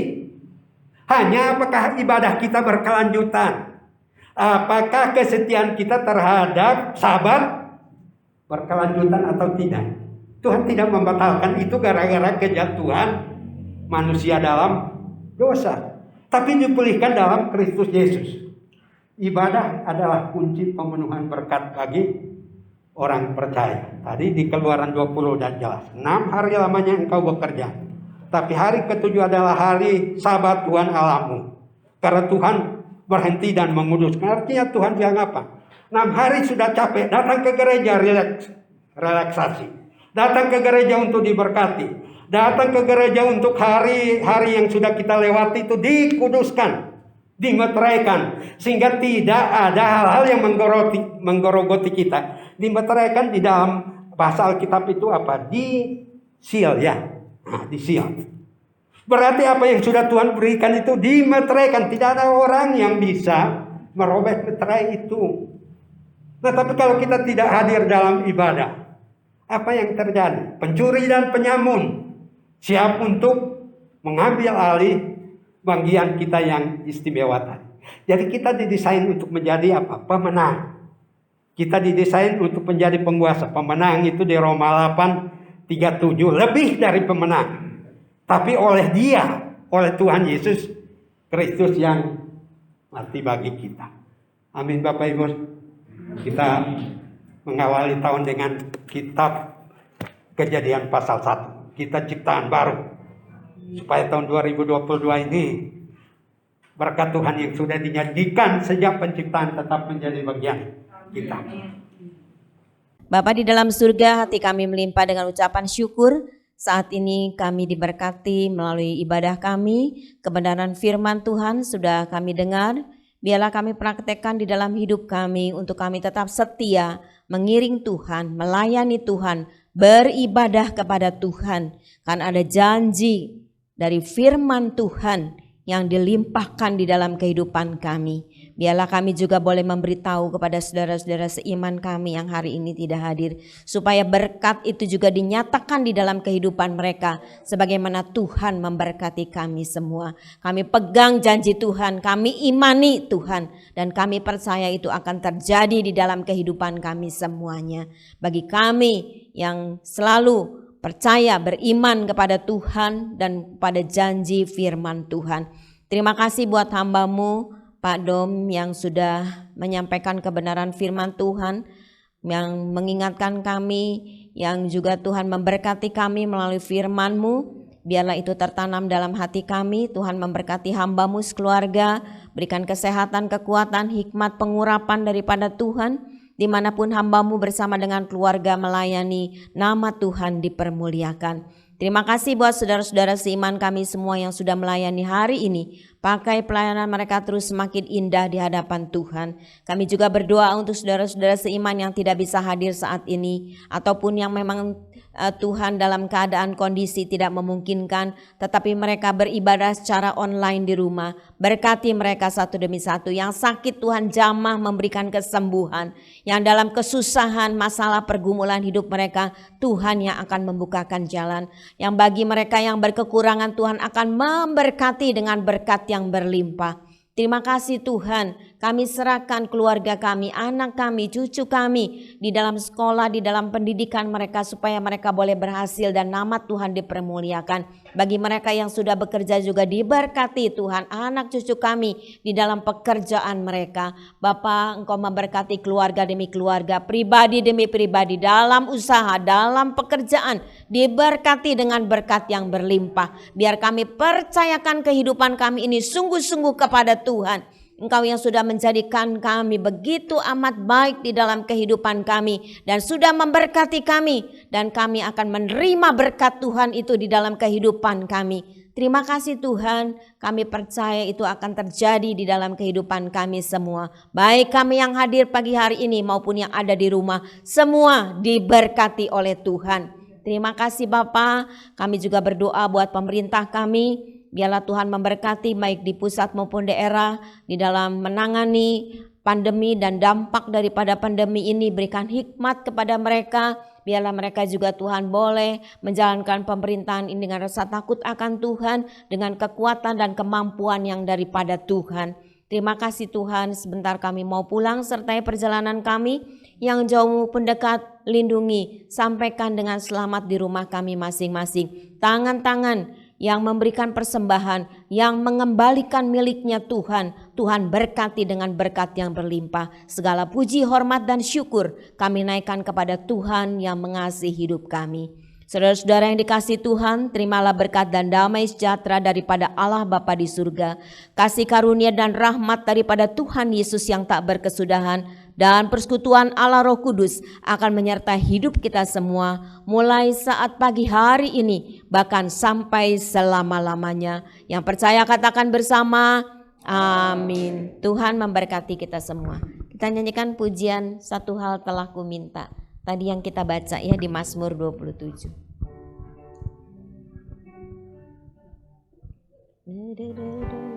Hanya apakah ibadah kita berkelanjutan? Apakah kesetiaan kita terhadap sahabat berkelanjutan atau tidak? Tuhan tidak membatalkan itu gara-gara kejatuhan manusia dalam dosa. Tapi dipulihkan dalam Kristus Yesus. Ibadah adalah kunci pemenuhan berkat bagi orang percaya. Tadi di Keluaran 20 dan jelas. 6 hari lamanya engkau bekerja. Tapi hari ke-7 adalah hari Sabat Tuhan Allahmu. Karena Tuhan berhenti dan menguduskan. Artinya Tuhan bilang apa? 6 hari sudah capek, datang ke gereja relaksasi. Datang ke gereja untuk diberkati. Datang ke gereja untuk hari-hari yang sudah kita lewati itu dikuduskan, dimeteraikan. Sehingga tidak ada hal-hal yang menggerogoti kita. Dimeteraikan di dalam Bahasa Alkitab itu apa? Di-seal ya. Nah, di-seal. Berarti apa yang sudah Tuhan berikan itu dimeteraikan. Tidak ada orang yang bisa merobek meterai itu. Nah, tapi kalau kita tidak hadir dalam ibadah, apa yang terjadi? Pencuri dan penyamun siap untuk mengambil alih bagian kita yang istimewa tadi. Jadi kita didesain untuk menjadi apa? Pemenang. Kita didesain untuk menjadi penguasa. Pemenang itu di Roma 8:37 lebih dari pemenang. Tapi oleh Dia, oleh Tuhan Yesus Kristus yang mati bagi kita. Amin Bapak Ibu. Kita mengawali tahun dengan kitab Kejadian pasal 1. Kita ciptaan baru. Supaya tahun 2022 ini berkat Tuhan yang sudah dijanjikan sejak penciptaan tetap menjadi bagian kita. Bapa di dalam surga, hati kami melimpah dengan ucapan syukur. Saat ini kami diberkati melalui ibadah kami, kebenaran firman Tuhan sudah kami dengar. Biarlah kami praktekkan di dalam hidup kami untuk kami tetap setia, mengiring Tuhan, melayani Tuhan, beribadah kepada Tuhan. Kan ada janji dari firman Tuhan yang dilimpahkan di dalam kehidupan kami. Biarlah kami juga boleh memberitahu kepada saudara-saudara seiman kami yang hari ini tidak hadir, supaya berkat itu juga dinyatakan di dalam kehidupan mereka, sebagaimana Tuhan memberkati kami semua. Kami pegang janji Tuhan, kami imani Tuhan, dan kami percaya itu akan terjadi di dalam kehidupan kami semuanya. Bagi kami yang selalu percaya, beriman kepada Tuhan dan pada janji firman Tuhan. Terima kasih buat hamba-Mu Pak Dom yang sudah menyampaikan kebenaran firman Tuhan, yang mengingatkan kami, yang juga Tuhan memberkati kami melalui firman-Mu. Biarlah itu tertanam dalam hati kami. Tuhan memberkati hamba-Mu sekeluarga, berikan kesehatan, kekuatan, hikmat, pengurapan daripada Tuhan. Dimanapun hamba-Mu bersama dengan keluarga melayani, nama Tuhan dipermuliakan. Terima kasih buat saudara-saudara seiman kami semua yang sudah melayani hari ini. Pakai pelayanan mereka terus semakin indah di hadapan Tuhan. Kami juga berdoa untuk saudara-saudara seiman yang tidak bisa hadir saat ini, ataupun yang memang Tuhan dalam keadaan kondisi tidak memungkinkan, tetapi mereka beribadah secara online di rumah. Berkati mereka satu demi satu. Yang sakit Tuhan jamah memberikan kesembuhan. Yang dalam kesusahan, masalah, pergumulan hidup mereka, Tuhan yang akan membukakan jalan. Yang bagi mereka yang berkekurangan, Tuhan akan memberkati dengan berkat yang berlimpah. Terima kasih Tuhan, kami serahkan keluarga kami, anak kami, cucu kami di dalam sekolah, di dalam pendidikan mereka, supaya mereka boleh berhasil dan nama Tuhan dipermuliakan. Bagi mereka yang sudah bekerja juga diberkati Tuhan, anak cucu kami di dalam pekerjaan mereka. Bapa, Engkau memberkati keluarga demi keluarga, pribadi demi pribadi, dalam usaha, dalam pekerjaan, diberkati dengan berkat yang berlimpah. Biar kami percayakan kehidupan kami ini sungguh-sungguh kepada Tuhan. Engkau yang sudah menjadikan kami begitu amat baik di dalam kehidupan kami dan sudah memberkati kami, dan kami akan menerima berkat Tuhan itu di dalam kehidupan kami. Terima kasih Tuhan, kami percaya itu akan terjadi di dalam kehidupan kami semua. Baik kami yang hadir pagi hari ini maupun yang ada di rumah, semua diberkati oleh Tuhan. Terima kasih Bapa. Kami juga berdoa buat pemerintah kami. Biarlah Tuhan memberkati baik di pusat maupun daerah di dalam menangani pandemi dan dampak daripada pandemi ini. Berikan hikmat kepada mereka. Biarlah mereka juga Tuhan boleh menjalankan pemerintahan ini dengan rasa takut akan Tuhan, dengan kekuatan dan kemampuan yang daripada Tuhan. Terima kasih Tuhan, sebentar kami mau pulang sertai perjalanan kami. Yang jauh maupun dekat, lindungi, sampaikan dengan selamat di rumah kami masing-masing. Tangan-tangan yang memberikan persembahan, yang mengembalikan miliknya Tuhan, Tuhan berkati dengan berkat yang berlimpah. Segala puji, hormat dan syukur kami naikkan kepada Tuhan yang mengasihi hidup kami. Saudara-saudara yang dikasihi Tuhan, terimalah berkat dan damai sejahtera daripada Allah Bapa di surga, kasih karunia dan rahmat daripada Tuhan Yesus yang tak berkesudahan, dan persekutuan Allah Roh Kudus akan menyertai hidup kita semua mulai saat pagi hari ini bahkan sampai selama-lamanya. Yang percaya katakan bersama, amin. Tuhan memberkati kita semua. Kita nyanyikan pujian Satu Hal Telah Ku Minta. tadi yang kita baca ya di Mazmur 27.